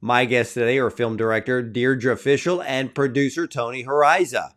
My guests today are film director Deirdre Fishel and producer Tony Horiza.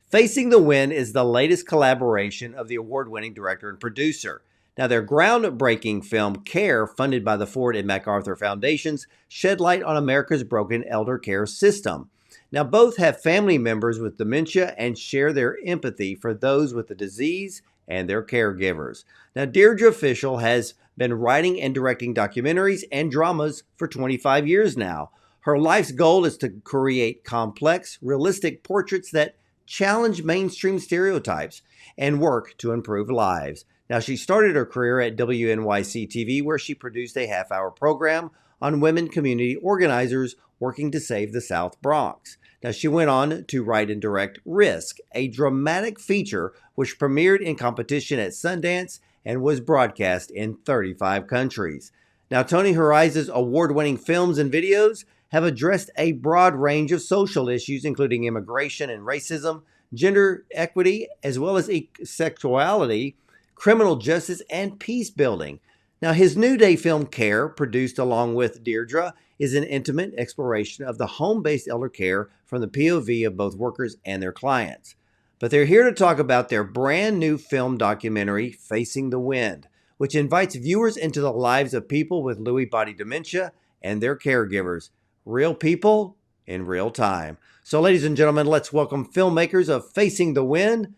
Facing the Wind is the latest collaboration of the award-winning director and producer. Now, their groundbreaking film, Care, funded by the Ford and MacArthur Foundations, shed light on America's broken elder care system. Now, both have family members with dementia and share their empathy for those with the disease and their caregivers. Now, Deirdre Fishel has been writing and directing documentaries and dramas for 25 years now. Her life's goal is to create complex, realistic portraits that challenge mainstream stereotypes and work to improve lives. Now, she started her career at WNYC TV, where she produced a half-hour program on women community organizers working to save the South Bronx. Now, she went on to write and direct Risk, a dramatic feature which premiered in competition at Sundance and was broadcast in 35 countries. Now, Tony Horiza's award-winning films and videos have addressed a broad range of social issues, including immigration and racism, gender equity, as well as sexuality, criminal justice, and peace building. Now, his New Day film Care, produced along with Deirdre, is an intimate exploration of the home-based elder care from the POV of both workers and their clients. But they're here to talk about their brand new film documentary, Facing the Wind, which invites viewers into the lives of people with Lewy Body Dementia and their caregivers. Real people in real time. So, ladies and gentlemen, let's welcome filmmakers of Facing the Wind,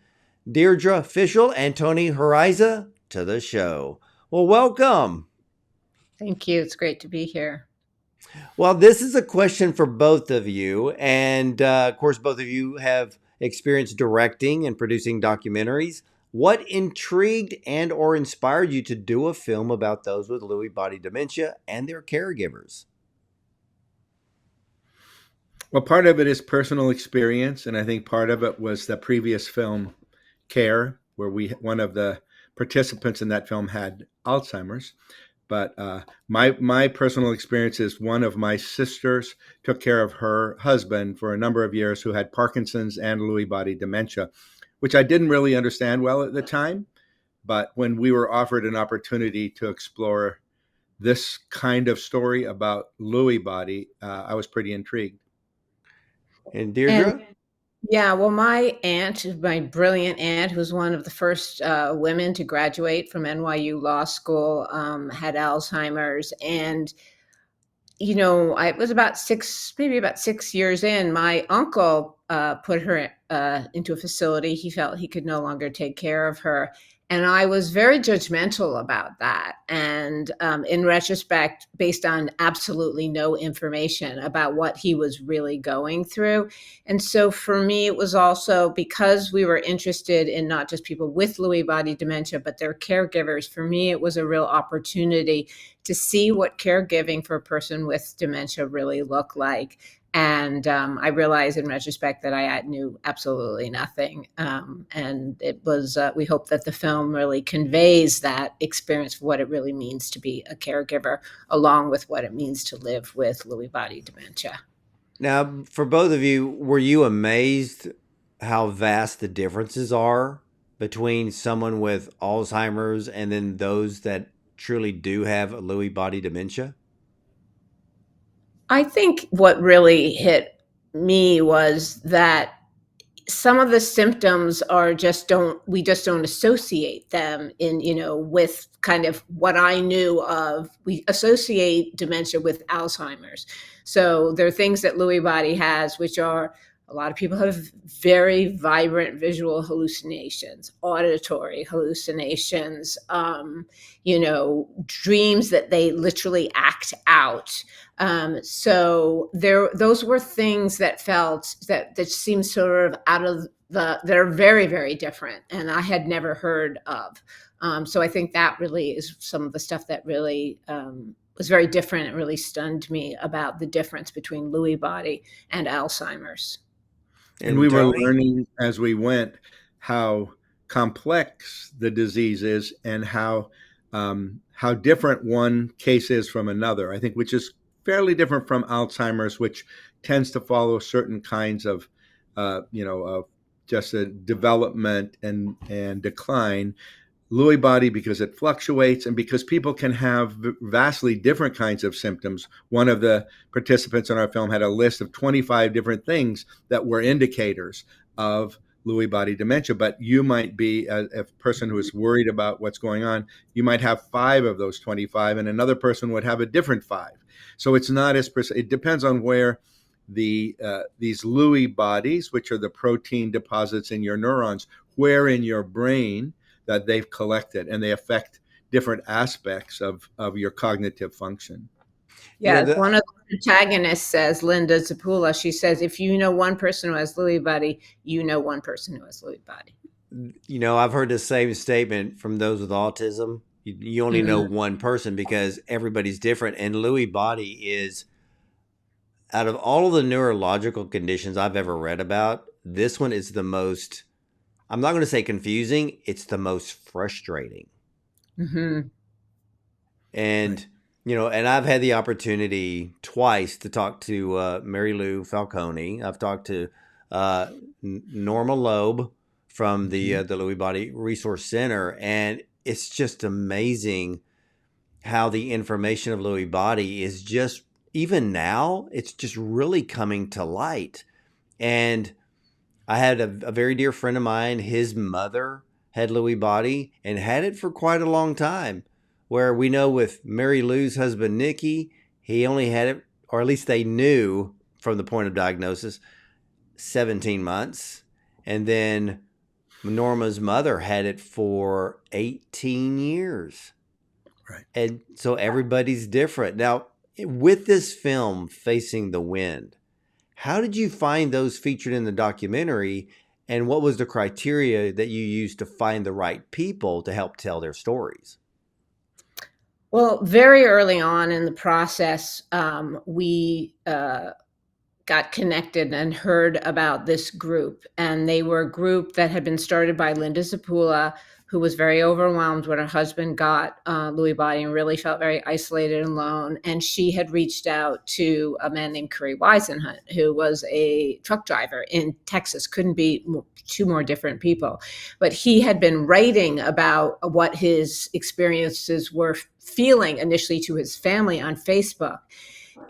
Deirdre Fishel and Tony Horiza, to the show. Well, welcome. Thank you. It's great to be here. Well, this is a question for both of you. And of course, both of you have experience directing and producing documentaries. What intrigued and or inspired you to do a film about those with Lewy Body Dementia and their caregivers? Well, part of it is personal experience, and I think part of it was the previous film, Care, where one of the participants in that film had Alzheimer's. But my personal experience is one of my sisters took care of her husband for a number of years who had Parkinson's and Lewy body dementia, which I didn't really understand well at the time. But when we were offered an opportunity to explore this kind of story about Lewy body, I was pretty intrigued. And Deirdre? And yeah, well, my aunt, my brilliant aunt, who was one of the first women to graduate from NYU Law School, had Alzheimer's. And, I was maybe about 6 years in, my uncle put her into a facility. He felt he could no longer take care of her. And I was very judgmental about that. And in retrospect, based on absolutely no information about what he was really going through. And so for me, it was also because we were interested in not just people with Lewy body dementia, but their caregivers. For me, it was a real opportunity to see what caregiving for a person with dementia really looked like. And I realized in retrospect that I knew absolutely nothing. And it was, we hope that the film really conveys that experience of what it really means to be a caregiver, along with what it means to live with Lewy body dementia. Now, for both of you, were you amazed how vast the differences are between someone with Alzheimer's and then those that truly do have Lewy body dementia? I think what really hit me was that some of the symptoms are we just don't associate them with kind of what I knew of. We associate dementia with Alzheimer's. So there are things that Lewy body has, which are a lot of people have very vibrant visual hallucinations, auditory hallucinations, dreams that they literally act out. So those were things that that seemed sort of out of that are very, very different, and I had never heard of. So I think that really is some of the stuff that really was very different. It really stunned me about the difference between Lewy body and Alzheimer's. And we were Tony? learning as we went how complex the disease is and how different one case is from another. I think which is fairly different from Alzheimer's, which tends to follow certain kinds of just a development and decline. Lewy body because it fluctuates and because people can have vastly different kinds of symptoms. One of the participants in our film had a list of 25 different things that were indicators of Lewy body dementia, but you might be a person who is worried about what's going on. You might have 5 of those 25, and another person would have a different 5. So it's not as it depends on where these Lewy bodies, which are the protein deposits in your neurons, where in your brain that they've collected, and they affect different aspects of your cognitive function. Yeah, one of the protagonists says, Linda Zapula, she says, if you know one person who has Lewy body, you know one person who has Lewy body. I've heard the same statement from those with autism. You only know one person because everybody's different. And Lewy body is, out of all of the neurological conditions I've ever read about, this one is the most, I'm not going to say confusing, it's the most frustrating. Mm-hmm. And, and I've had the opportunity twice to talk to Mary Lou Falcone. I've talked to Norma Loeb from the Lewy Body Resource Center. And it's just amazing how the information of Lewy body is just, even now, it's just really coming to light. And I had a very dear friend of mine, his mother had Lewy body and had it for quite a long time, where we know with Mary Lou's husband, Nicky, he only had it, or at least they knew from the point of diagnosis, 17 months. And then Norma's mother had it for 18 years. Right. And so everybody's different. Now, with this film, Facing the Wind, how did you find those featured in the documentary? And what was the criteria that you used to find the right people to help tell their stories? Well, very early on in the process, we got connected and heard about this group. And they were a group that had been started by Linda Zapula, who was very overwhelmed when her husband got Lewy body and really felt very isolated and alone. And she had reached out to a man named Curry Weisenhunt, who was a truck driver in Texas. Couldn't be two more different people. But he had been writing about what his experiences were feeling initially to his family on Facebook.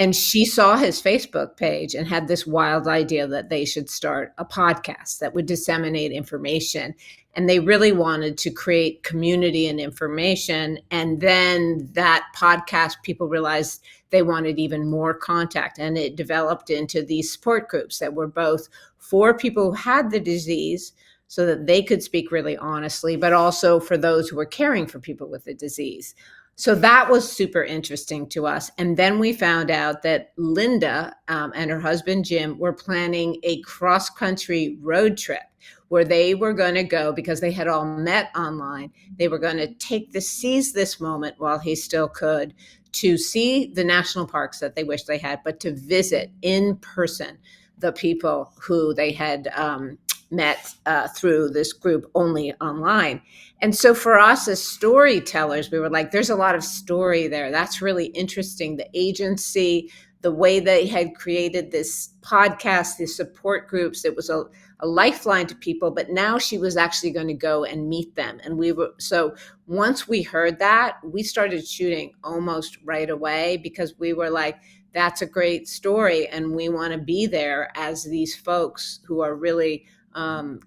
And she saw his Facebook page and had this wild idea that they should start a podcast that would disseminate information. And they really wanted to create community and information. And then that podcast, people realized they wanted even more contact. And it developed into these support groups that were both for people who had the disease so that they could speak really honestly, but also for those who were caring for people with the disease. So that was super interesting to us. And then we found out that Linda and her husband, Jim, were planning a cross-country road trip where they were going to go, because they had all met online, they were going to seize this moment while he still could, to see the national parks that they wish they had, but to visit in person the people who they had met through this group only online. And so for us as storytellers, we were like, there's a lot of story there. That's really interesting. The agency, the way they had created this podcast, these support groups, it was a lifeline to people, but now she was actually going to go and meet them. And so once we heard that, we started shooting almost right away, because we were like, that's a great story. And we want to be there as these folks who are really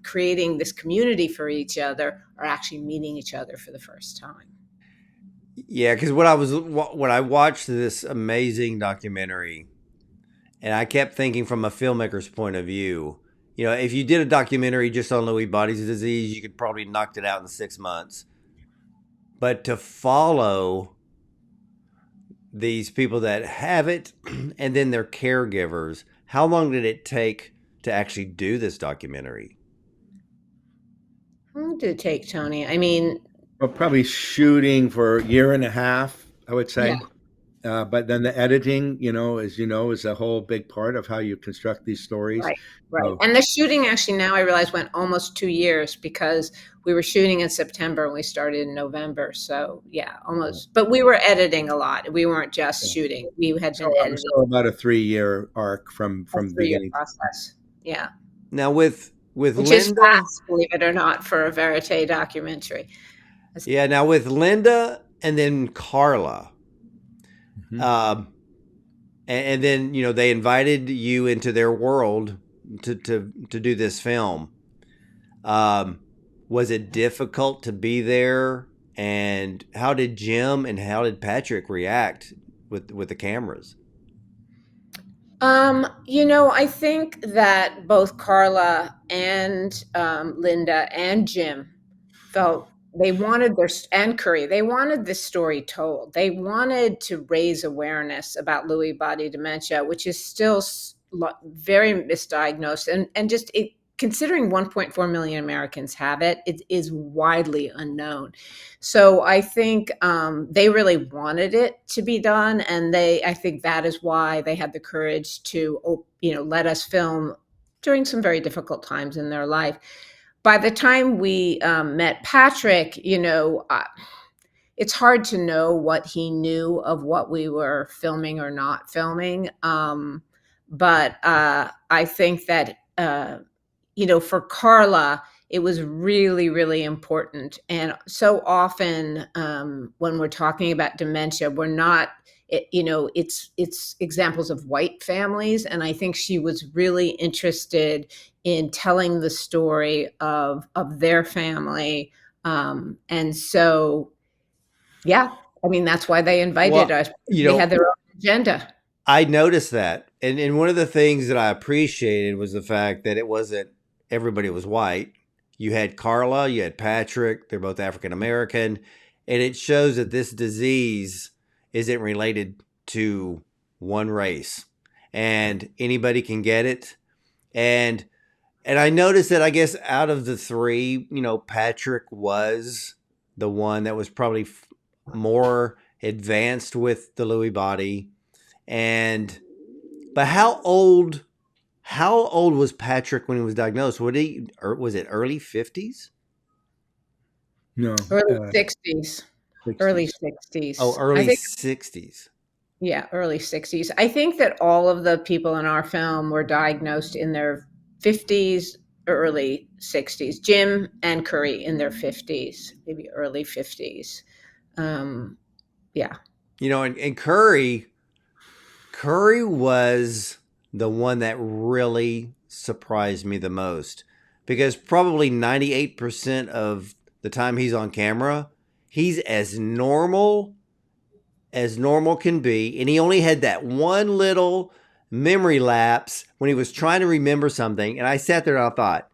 creating this community for each other are actually meeting each other for the first time. Yeah, because when I watched this amazing documentary, and I kept thinking from a filmmaker's point of view, if you did a documentary just on Lewy body disease, you could probably knocked it out in 6 months. But to follow these people that have it and then their caregivers, how long did it take to actually do this documentary? How long did it take, Tony? I mean, well, probably shooting for a year and a half, I would say. Yeah. But then the editing, as you know, is a whole big part of how you construct these stories. Right. So, And the shooting actually, now I realize, went almost 2 years, because we were shooting in September and we started in November. So yeah, almost. But we were editing a lot. We weren't just shooting. We had been editing. So about a 3-year arc from beginning process. Yeah. Now with Which Linda, is fast, believe it or not, for a verite documentary. Yeah. Now with Linda and then Carla, Mhm. and then they invited you into their world to do this film. Um, was it difficult to be there? And how did Jim and how did Patrick react with the cameras? I think that both Carla and Linda and Jim felt they wanted and Curry, they wanted this story told. They wanted to raise awareness about Lewy body dementia, which is still very misdiagnosed, and just considering 1.4 million Americans have it, it is widely unknown. So I think they really wanted it to be done, and I think that is why they had the courage to, let us film during some very difficult times in their life. By the time we met Patrick, it's hard to know what he knew of what we were filming or not filming. But I think that, for Carla, it was really, really important. And so often when we're talking about dementia, we're not, it's examples of white families. And I think she was really interested in telling the story of their family. And so, yeah, I mean, that's why they invited Well, us. They had their own agenda. I noticed that. And one of the things that I appreciated was the fact that it wasn't everybody was white. You had Carla, you had Patrick, they're both African American, and it shows that this disease isn't related to one race. And anybody can get it. And I noticed that I guess out of the three, Patrick was the one that was probably more advanced with the Lewy body. And but how old was Patrick when he was diagnosed? Was it early 50s? No, Early 60s. Early 60s. Oh, 60s. I early think, 60s. yeah, early 60s. I think that all of the people in our film were diagnosed in their 50s or early 60s. Jim and Curry in their 50s, maybe early 50s. Yeah. And Curry was the one that really surprised me the most because probably 98% of the time he's on camera, he's as normal can be. And he only had that one little memory lapse when he was trying to remember something. And I sat there and I thought,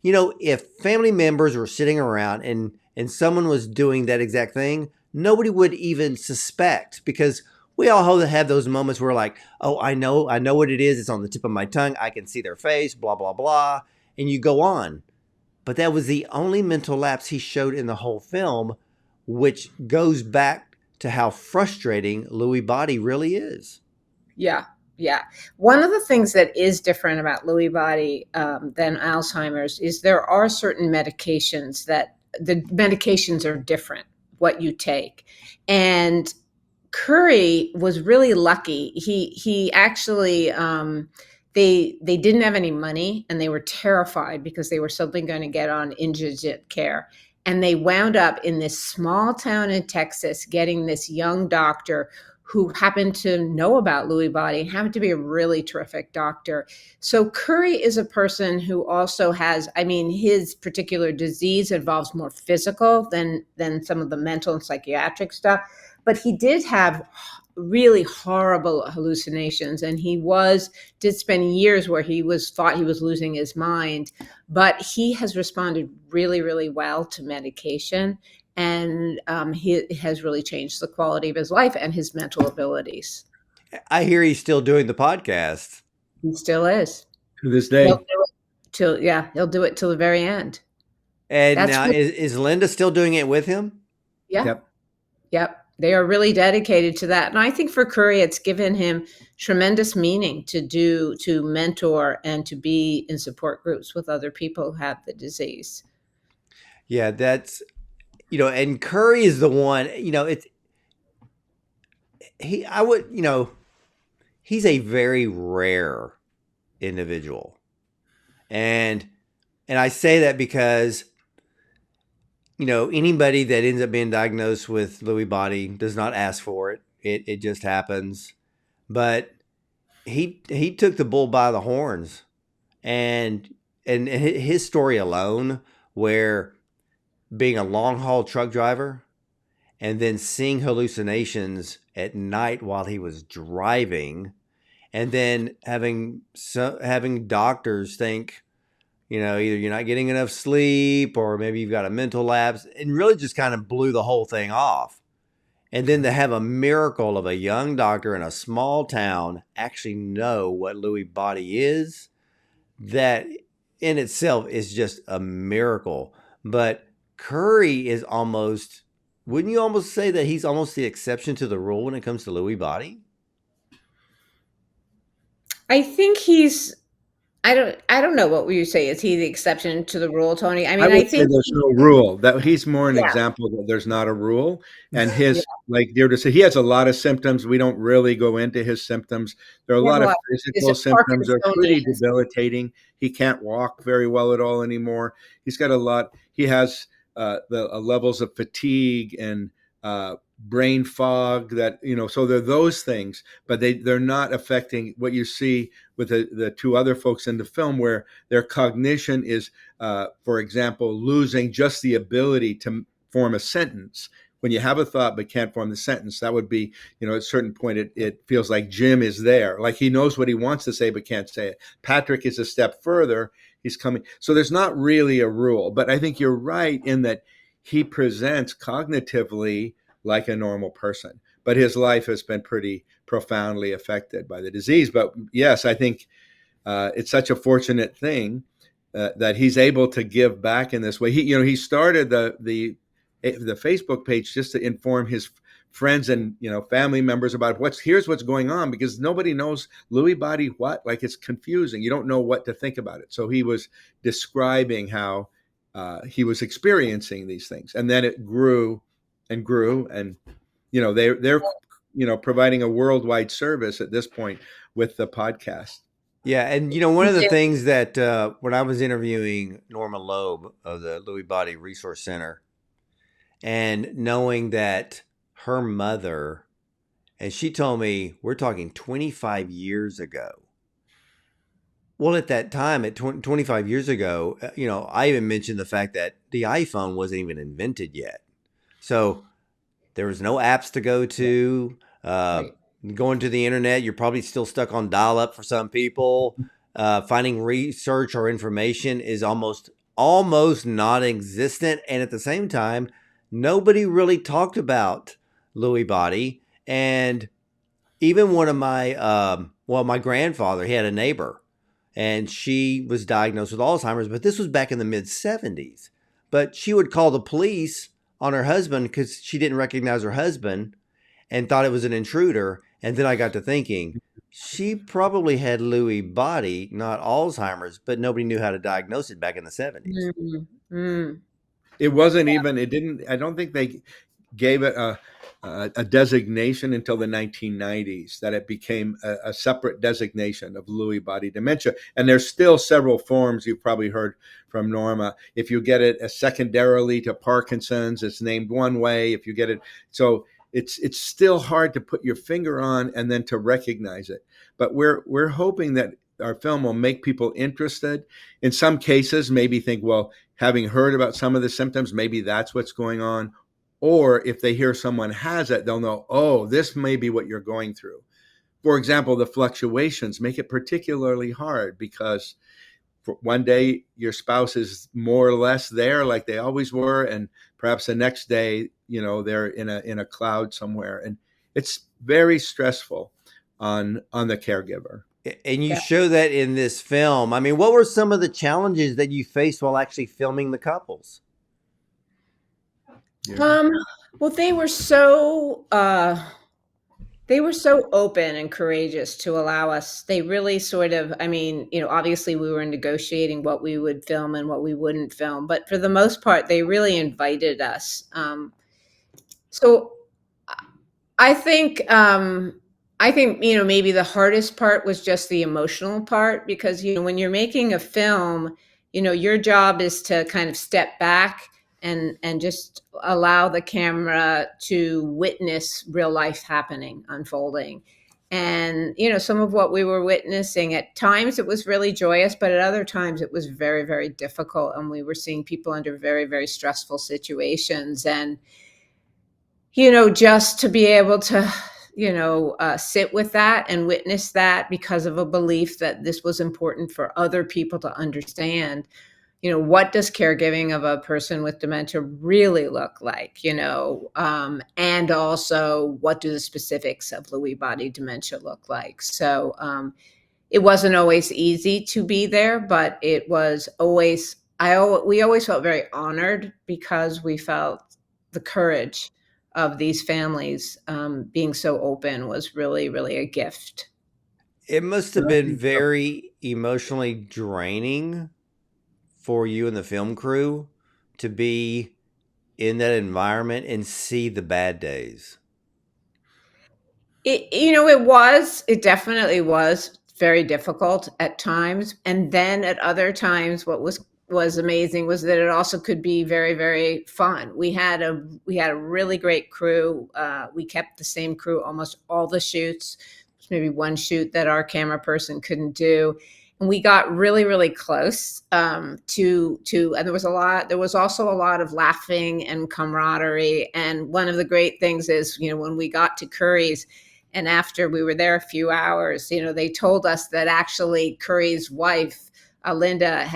if family members were sitting around and someone was doing that exact thing, nobody would even suspect because we all have those moments where like, oh, I know what it is. It's on the tip of my tongue. I can see their face, blah, blah, blah. And you go on. But that was the only mental lapse he showed in the whole film, which goes back to how frustrating Lewy body really is. Yeah. Yeah. One of the things that is different about Lewy body than Alzheimer's is there are certain medications that the medications are different, what you take. And Curry was really lucky. He actually they didn't have any money and they were terrified because they were suddenly going to get on indigent care. And they wound up in this small town in Texas getting this young doctor who happened to know about Lewy body and happened to be a really terrific doctor. So Curry is a person who also has, I mean, his particular disease involves more physical than some of the mental and psychiatric stuff, but he did have really horrible hallucinations, and did spend years where thought he was losing his mind, but he has responded really, really well to medication, and he has really changed the quality of his life and his mental abilities. I hear he's still doing the podcast. He still is. To this He'll day. do it he'll do it till the very end. And That's now really, is Linda still doing it with him? yeah. Yep. Yep. They are really dedicated to that. And I think for Curry, it's given him tremendous meaning to mentor and to be in support groups with other people who have the disease. Yeah, that's and Curry is the one, it's he I would, he's a very rare individual. And I say that because anybody that ends up being diagnosed with Lewy body does not ask for it. It just happens. But he took the bull by the horns, and his story alone, where being a long haul truck driver and then seeing hallucinations at night while he was driving, and then having doctors think, either you're not getting enough sleep or maybe you've got a mental lapse, and really just kind of blew the whole thing off. And then to have a miracle of a young doctor in a small town actually know what Lewy body is, that in itself is just a miracle. But Curry is almost, wouldn't you almost say that he's almost the exception to the rule when it comes to Lewy body? I think I don't know what would you say. Is he the exception to the rule, Tony? I I mean, I would say think there's no rule. That he's more an yeah, example that there's not a rule. And yeah. like Deirdre said, he has a lot of symptoms. We don't really go into his symptoms. There are a He has lot a of lot. Is physical it symptoms that are pretty Parkinsonian? debilitating. He can't walk very well at all anymore. He's got a lot. He has the levels of fatigue and brain fog that, so there are those things, but they're not affecting what you see with the two other folks in the film, where their cognition is, for example, losing just the ability to form a sentence. When you have a thought but can't form the sentence, that would be, at a certain point, it feels like Jim is there. Like he knows what he wants to say but can't say it. Patrick is a step further. He's coming. So there's not really a rule. But I think you're right in that he presents cognitively like a normal person. But his life has been pretty profoundly affected by the disease. But yes, I think it's such a fortunate thing that he's able to give back in this way. He started the Facebook page just to inform his friends and family members about here's what's going on, because nobody knows Lewy body what, like it's confusing. You don't know what to think about it. So he was describing how he was experiencing these things, and then it grew and grew, and they're providing a worldwide service at this point with the podcast. Yeah, and one of the things that when I was interviewing Norma Loeb of the Lewy Body Resource Center, and knowing that her mother, and she told me we're talking 25 years ago. Well, at that time, at 25 years ago, I even mentioned the fact that the iPhone wasn't even invented yet. So there was no apps to go to. Right. Going to the internet, you're probably still stuck on dial-up for some people. Finding research or information is almost non-existent, and at the same time, nobody really talked about Lewy body. And even one of my grandfather, he had a neighbor, and she was diagnosed with Alzheimer's, but this was back in the mid 70s. But she would call the police on her husband because she didn't recognize her husband and thought it was an intruder. And then I got to thinking, she probably had Lewy body, not Alzheimer's, but nobody knew how to diagnose it back in the 70s. Mm. It wasn't even. It didn't. I don't think they gave it a designation until the 1990s, that it became a separate designation of Lewy body dementia. And there's still several forms. You've probably heard from Norma. If you get it secondarily to Parkinson's, it's named one way. If you get it, so it's still hard to put your finger on and then to recognize it. But we're hoping that our film will make people interested. In some cases, maybe think, well, having heard about some of the symptoms, maybe that's what's going on. Or if they hear someone has it, they'll know, oh, this may be what you're going through. For example, the fluctuations make it particularly hard because for one day your spouse is more or less there like they always were, and perhaps the next day, they're in a cloud somewhere, and it's very stressful on the caregiver. And you Yeah. show that in this film. I mean, what were some of the challenges that you faced while actually filming the couples? Yeah. Well, they were so open and courageous to allow us. They really sort of, I mean, obviously we were negotiating what we would film and what we wouldn't film, but for the most part, they really invited us. So I think, maybe the hardest part was just the emotional part, because, when you're making a film, your job is to kind of step back and just allow the camera to witness real life happening, unfolding. And, some of what we were witnessing, at times it was really joyous, but at other times it was very, very difficult. And we were seeing people under very, very stressful situations. And, just to be able to, sit with that and witness that because of a belief that this was important for other people to understand. What does caregiving of a person with dementia really look like, and also what do the specifics of Lewy body dementia look like? So it wasn't always easy to be there, but it was always, we always felt very honored because we felt the courage of these families being so open was really, really a gift. It must have been very emotionally draining for you and the film crew to be in that environment and see the bad days. It definitely was very difficult at times. And then at other times, what was amazing was that it also could be very, very fun. We had a really great crew. We kept the same crew almost all the shoots. There's maybe one shoot that our camera person couldn't do. And we got really, really close and there was also a lot of laughing and camaraderie. And one of the great things is, when we got to Curry's, and after we were there a few hours, they told us that actually Curry's wife, Linda,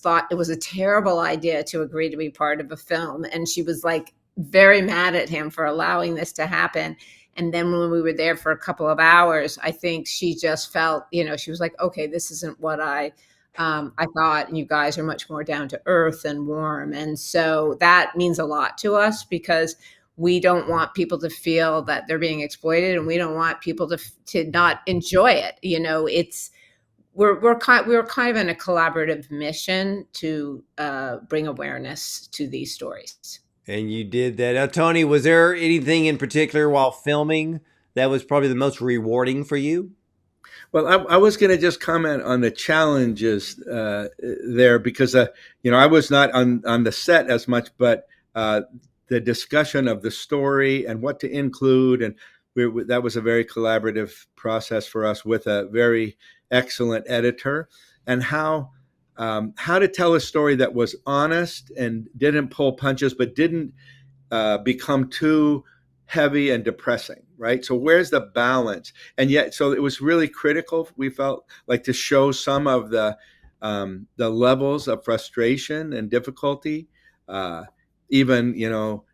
thought it was a terrible idea to agree to be part of a film. And she was like very mad at him for allowing this to happen. And then when we were there for a couple of hours, I think she just felt, she was like, okay, this isn't what I thought. And you guys are much more down to earth and warm. And so that means a lot to us because we don't want people to feel that they're being exploited, and we don't want people to not enjoy it. We're kind of in a collaborative mission to bring awareness to these stories. And you did that. Now, Tony, was there anything in particular while filming that was probably the most rewarding for you? Well, I was going to just comment on the challenges there because, I was not on the set as much, but the discussion of the story and what to include. And that was a very collaborative process for us with a very excellent editor, and how to tell a story that was honest and didn't pull punches, but didn't become too heavy and depressing, right? So where's the balance? And yet, so it was really critical, we felt like, to show some of the levels of frustration and difficulty. Even,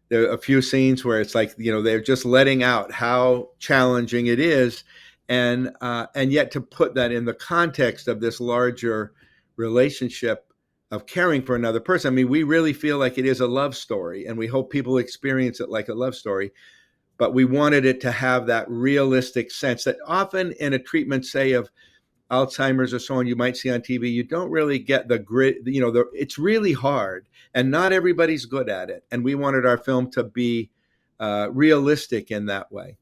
there are a few scenes where it's like, they're just letting out how challenging it is. And yet to put that in the context of this larger relationship of caring for another person. I mean, we really feel like it is a love story, and we hope people experience it like a love story. But we wanted it to have that realistic sense that often in a treatment, say, of Alzheimer's or so on, you might see on TV, you don't really get the grit, it's really hard, and not everybody's good at it. And we wanted our film to be realistic in that way.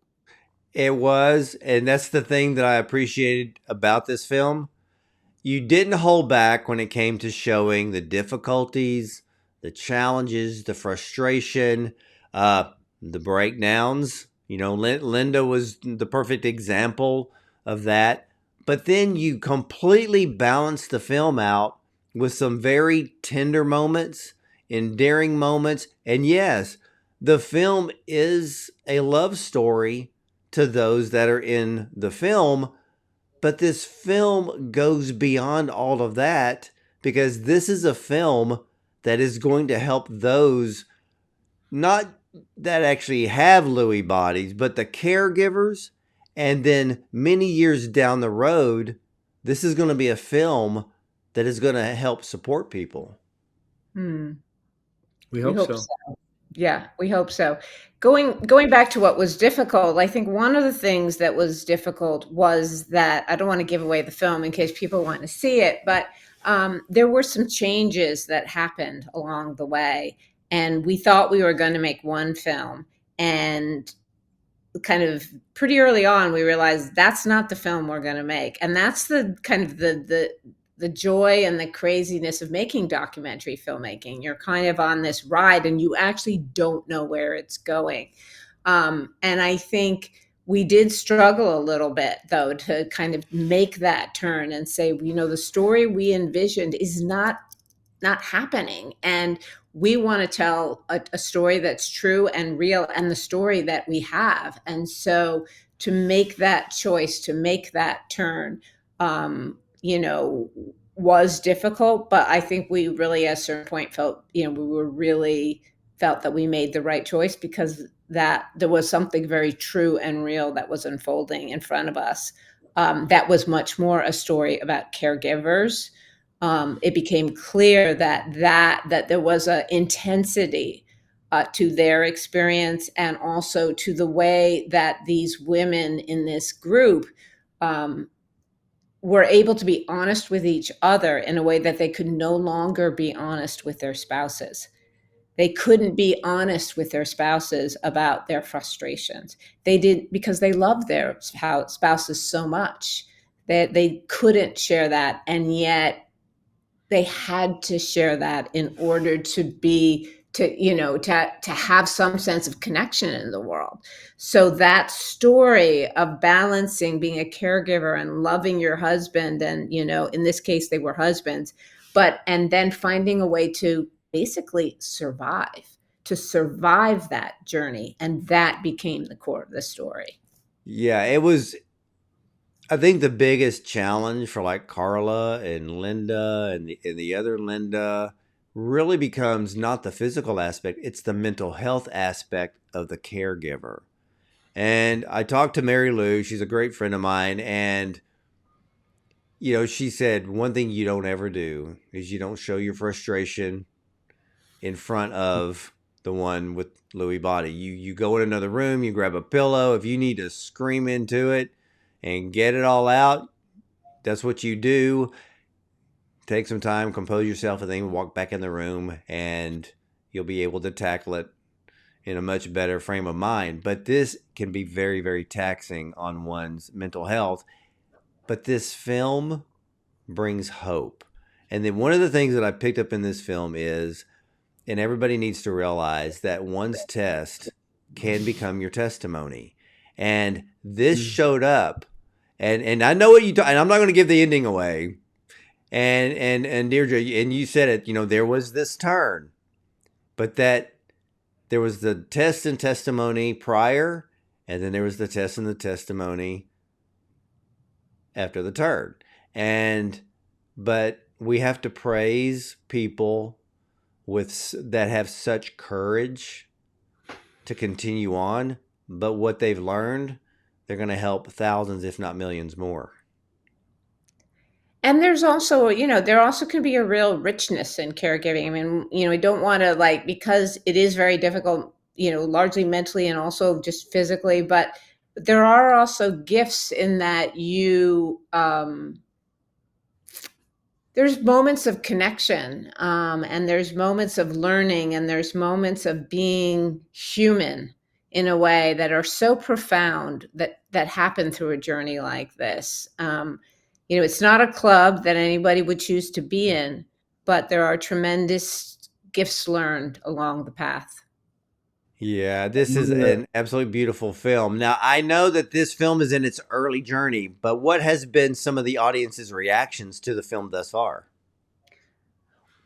It was, and that's the thing that I appreciated about this film. You didn't hold back when it came to showing the difficulties, the challenges, the frustration, the breakdowns. Linda was the perfect example of that. But then you completely balanced the film out with some very tender moments, endearing moments. And yes, the film is a love story to those that are in the film. But this film goes beyond all of that, because this is a film that is going to help those not that actually have Lewy bodies, but the caregivers. And then many years down the road, this is going to be a film that is going to help support people. We hope so. Yeah, we hope so. Going back to what was difficult, I think one of the things that was difficult was that, I don't want to give away the film in case people want to see it, but there were some changes that happened along the way. And we thought we were going to make one film. And kind of pretty early on, we realized that's not the film we're going to make. And that's the kind of the the joy and the craziness of making documentary filmmaking. You're kind of on this ride and you actually don't know where it's going. And I think we did struggle a little bit, though, to kind of make that turn and say, the story we envisioned is not happening. And we want to tell a story that's true and real and the story that we have. And so to make that choice, to make that turn, was difficult, but I think we really at a certain point felt that we made the right choice, because that there was something very true and real that was unfolding in front of us. That was much more a story about caregivers. It became clear that there was an intensity to their experience, and also to the way that these women in this group were able to be honest with each other in a way that they could no longer be honest with their spouses. They couldn't be honest with their spouses about their frustrations. They did, because they loved their spouses so much that they couldn't share that, and yet they had to share that in order to have some sense of connection in the world. So that story of balancing being a caregiver and loving your husband, and in this case they were husbands, and then finding a way to basically survive that journey, and that became the core of the story. Yeah, it was. I think the biggest challenge for like Carla and Linda and the other Linda really becomes not the physical aspect, it's the mental health aspect of the caregiver. And I talked to Mary Lou, she's a great friend of mine, and she said one thing you don't ever do is you don't show your frustration in front of the one with Lewy body. You go in another room, you grab a pillow. If you need to scream into it and get it all out, that's what you do. Take some time, compose yourself, and then walk back in the room, and you'll be able to tackle it in a much better frame of mind. But this can be very, very taxing on one's mental health. But this film brings hope. And then one of the things that I picked up in this film is, and everybody needs to realize, that one's test can become your testimony. And this showed up. And I know what you and I'm not going to give the ending away. And Deirdre, and you said it, there was this turn, but that there was the test and testimony prior, and then there was the test and the testimony after the turn. But we have to praise people that have such courage to continue on, but what they've learned, they're going to help thousands, if not millions more. And there's also, there also can be a real richness in caregiving. I mean, I don't want to because it is very difficult, largely mentally and also just physically, but there are also gifts in that there's moments of connection, and there's moments of learning, and there's moments of being human in a way that are so profound that happen through a journey like this. It's not a club that anybody would choose to be in, but there are tremendous gifts learned along the path. Yeah, this is an absolutely beautiful film. Now, I know that this film is in its early journey, but what has been some of the audience's reactions to the film thus far?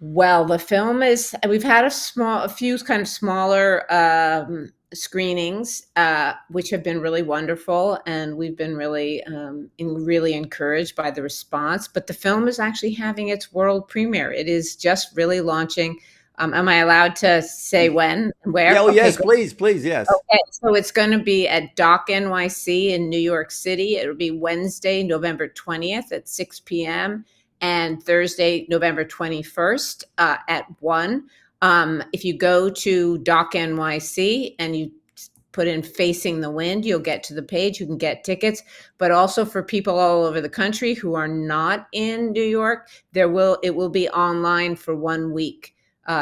Well, the film we've had a few kind of smaller screenings, which have been really wonderful, and we've been really encouraged by the response. But the film is actually having its world premiere. It is just really launching. Am I allowed to say when and where? Yeah, yes, please, yes. Okay, so it's going to be at Doc NYC in New York City. It'll be Wednesday, November 20th at 6 p.m. and Thursday, November 21st at 1. If you go to Doc NYC and you put in Facing the Wind, you'll get to the page. You can get tickets. But also for people all over the country who are not in New York, it will be online for 1 week.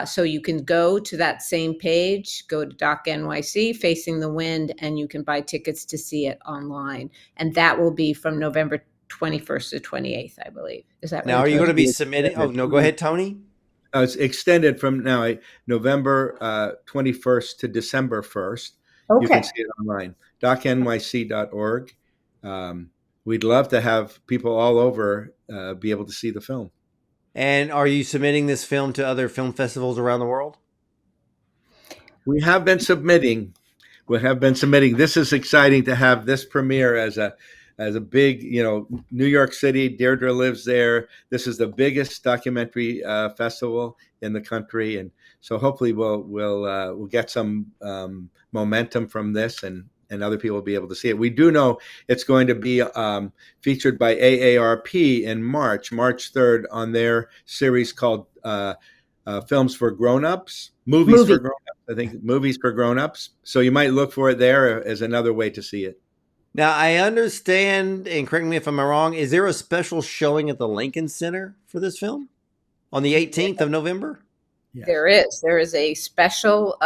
So you can go to that same page, go to Doc NYC, Facing the Wind, and you can buy tickets to see it online. And that will be from November 21st to 28th, I believe. Is that Now, right, are you going to Tony? be submitting? Oh, no, go ahead, Tony. It's extended from now November 21st to December 1st. You can Okay. see it online, docnyc.org. We'd love to have people all over be able to see the film. And are you submitting this film to other film festivals around the world? We have been submitting. This is exciting to have this premiere as a big, New York City. Deirdre lives there. This is the biggest documentary festival in the country, and so hopefully we'll get some momentum from this, and other people will be able to see it. We do know it's going to be featured by AARP in March 3rd, on their series called Films for Grown-Ups, Movies for Movie. Grown-Ups. I think Movies for Grown-Ups. So you might look for it there as another way to see it. Now, I understand, and correct me if I'm wrong, is there a special showing at the Lincoln Center for this film on the 18th of November? Yes. There is a special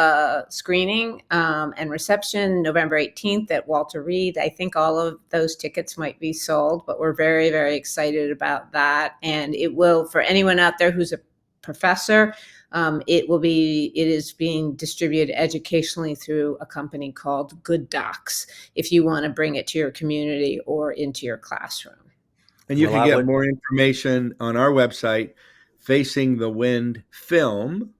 screening and reception November 18th at Walter Reed. I think all of those tickets might be sold, but we're very, very excited about that. And it will, for anyone out there who's a professor, it is being distributed educationally through a company called Good Docs, if you want to bring it to your community or into your classroom. And you can get more information on our website, Facing the Wind Film,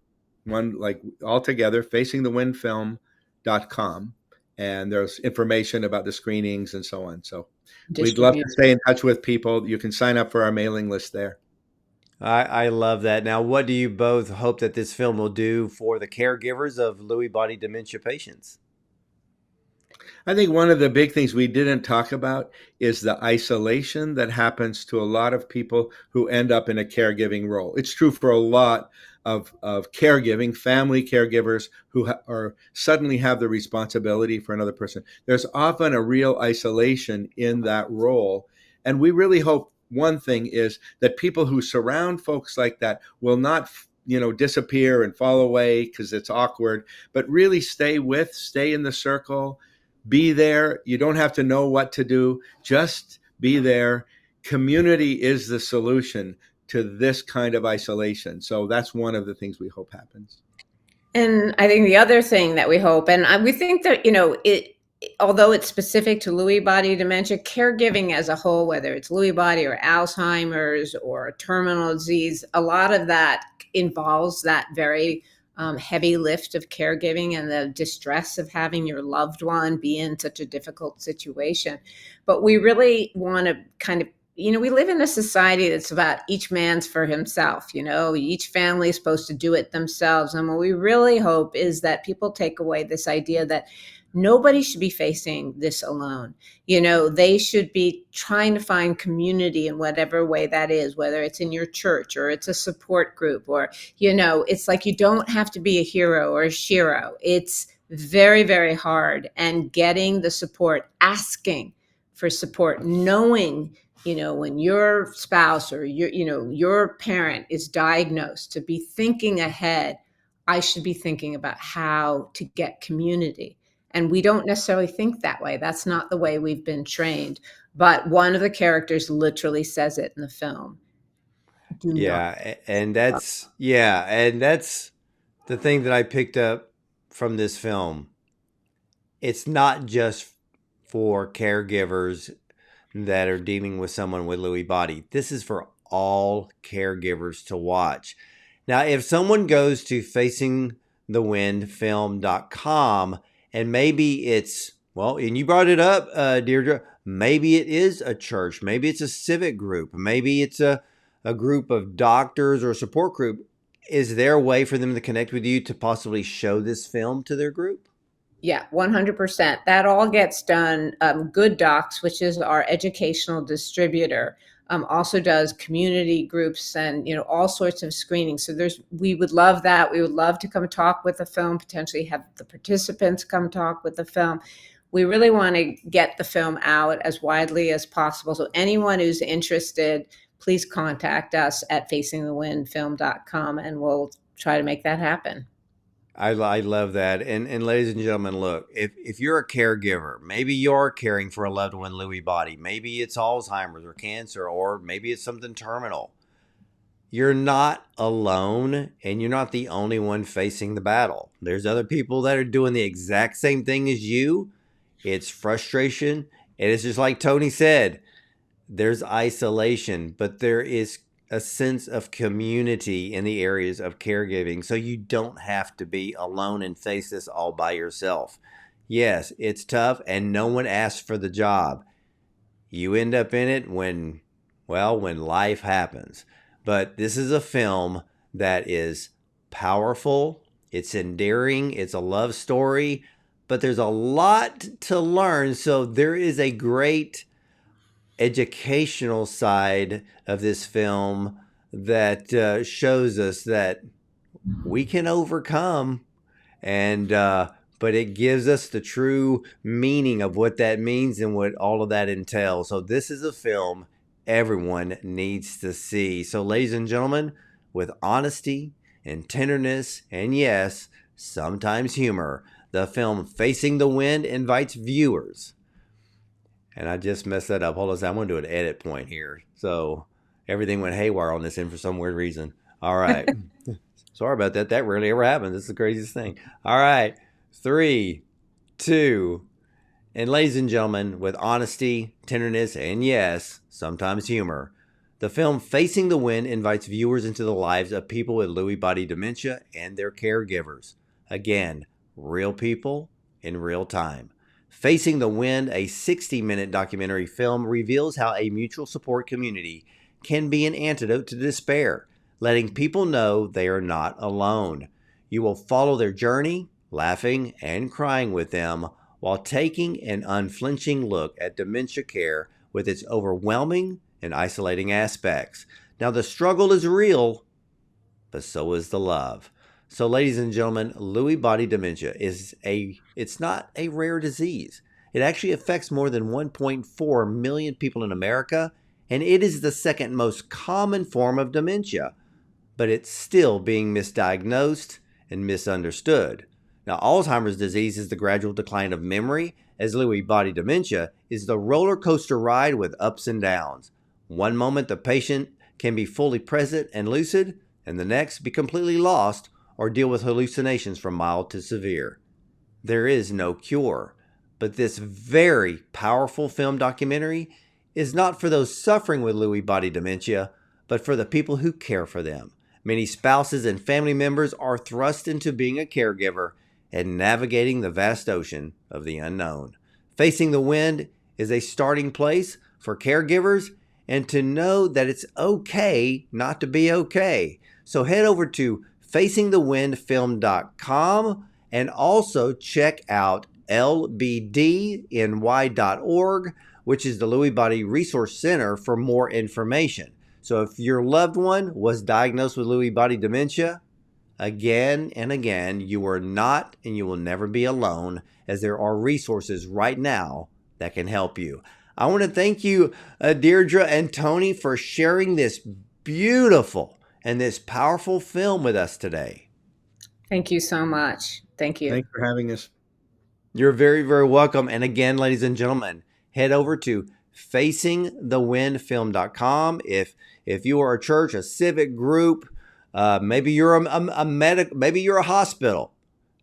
altogether, facingthewindfilm.com. And there's information about the screenings and so on. So we'd love to stay in touch with people. You can sign up for our mailing list there. I love that. Now, what do you both hope that this film will do for the caregivers of Lewy Body Dementia patients? I think one of the big things we didn't talk about is the isolation that happens to a lot of people who end up in a caregiving role. It's true for a lot of caregiving, family caregivers who suddenly have the responsibility for another person. There's often a real isolation in that role. And we really hope one thing is that people who surround folks like that will not disappear and fall away because it's awkward, but really stay in the circle, be there. You don't have to know what to do, just be there. Community is the solution to this kind of isolation. So that's one of the things we hope happens. And I think the other thing that we hope, and we think that, although it's specific to Lewy body dementia, caregiving as a whole, whether it's Lewy body or Alzheimer's or a terminal disease, a lot of that involves that very heavy lift of caregiving and the distress of having your loved one be in such a difficult situation. But we really want to kind of, we live in a society that's about each man's for himself. Each family is supposed to do it themselves. And what we really hope is that people take away this idea that nobody should be facing this alone. They should be trying to find community in whatever way that is, whether it's in your church or it's a support group or, it's like you don't have to be a hero or a shero. It's very, very hard. And getting the support, asking for support, knowing, when your spouse or your parent is diagnosed, to be thinking ahead, I should be thinking about how to get community. And we don't necessarily think that way. That's not the way we've been trained. But one of the characters literally says it in the film. And that's the thing that I picked up from this film. It's not just for caregivers that are dealing with someone with Lewy body. This is for all caregivers to watch. Now, if someone goes to facingthewindfilm.com, and maybe it's, and you brought it up, Deirdre, maybe it is a church, maybe it's a civic group, maybe it's a group of doctors or a support group. Is there a way for them to connect with you to possibly show this film to their group? Yeah, 100%. That all gets done. Good Docs, which is our educational distributor, also does community groups and all sorts of screenings. So we would love that. We would love to come talk with the film, potentially have the participants come talk with the film. We really want to get the film out as widely as possible. So anyone who's interested, please contact us at facingthewindfilm.com and we'll try to make that happen. I love that. And ladies and gentlemen, look, if you're a caregiver, maybe you're caring for a loved one, Lewy body, maybe it's Alzheimer's or cancer, or maybe it's something terminal. You're not alone, and you're not the only one facing the battle. There's other people that are doing the exact same thing as you. It's frustration. And it's just like Tony said, there's isolation, but there is a sense of community in the areas of caregiving. So you don't have to be alone and face this all by yourself. Yes, it's tough, and no one asked for the job. You end up in it when life happens. But this is a film that is powerful, it's endearing, it's a love story, but there's a lot to learn. So there is a great educational side of this film that shows us that we can overcome, and but it gives us the true meaning of what that means and what all of that entails. So this is a film everyone needs to see. So ladies and gentlemen, with honesty and tenderness and yes, sometimes humor, the film Facing the Wind invites viewers. And I just messed that up. Hold on a second. I'm going to do an edit point here. So everything went haywire on this end for some weird reason. All right. Sorry about that. That rarely ever happens. It's the craziest thing. All right. 3, 2, and ladies and gentlemen, with honesty, tenderness, and yes, sometimes humor, the film Facing the Wind invites viewers into the lives of people with Lewy Body Dementia and their caregivers. Again, real people in real time. Facing the Wind, a 60-minute documentary film, reveals how a mutual support community can be an antidote to despair, letting people know they are not alone. You will follow their journey, laughing and crying with them, while taking an unflinching look at dementia care with its overwhelming and isolating aspects. Now, the struggle is real, but so is the love. So, ladies and gentlemen, Lewy body dementia it's not a rare disease. It actually affects more than 1.4 million people in America, and it is the second most common form of dementia, but it's still being misdiagnosed and misunderstood. Now, Alzheimer's disease is the gradual decline of memory, as Lewy body dementia is the roller coaster ride with ups and downs. One moment the patient can be fully present and lucid, and the next be completely lost or deal with hallucinations from mild to severe. There is no cure, but this very powerful film documentary is not for those suffering with Lewy body dementia, but for the people who care for them. Many spouses and family members are thrust into being a caregiver and navigating the vast ocean of the unknown. Facing the Wind is a starting place for caregivers and to know that it's okay not to be okay. So head over to facingthewindfilm.com and also check out lbdny.org, which is the Lewy Body Resource Center, for more information. So if your loved one was diagnosed with Lewy body dementia, again and again, you are not and you will never be alone, as there are resources right now that can help you. I want to thank you, Deirdre and Tony, for sharing this beautiful and this powerful film with us today. Thank you so much. Thank you. Thanks for having us. You're very, very welcome. And again, ladies and gentlemen, head over to facingthewindfilm.com. If you are a church, a civic group, maybe you're a medic, maybe you're a hospital,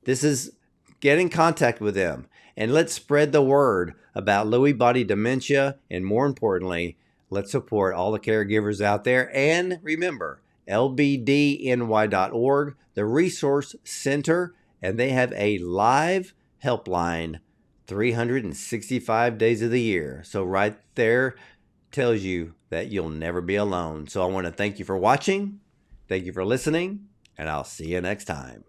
get in contact with them and let's spread the word about Lewy body dementia. And more importantly, let's support all the caregivers out there. And remember, lbdny.org, the resource center, and they have a live helpline 365 days of the year. So right there tells you that you'll never be alone. So I want to thank you for watching. Thank you for listening, and I'll see you next time.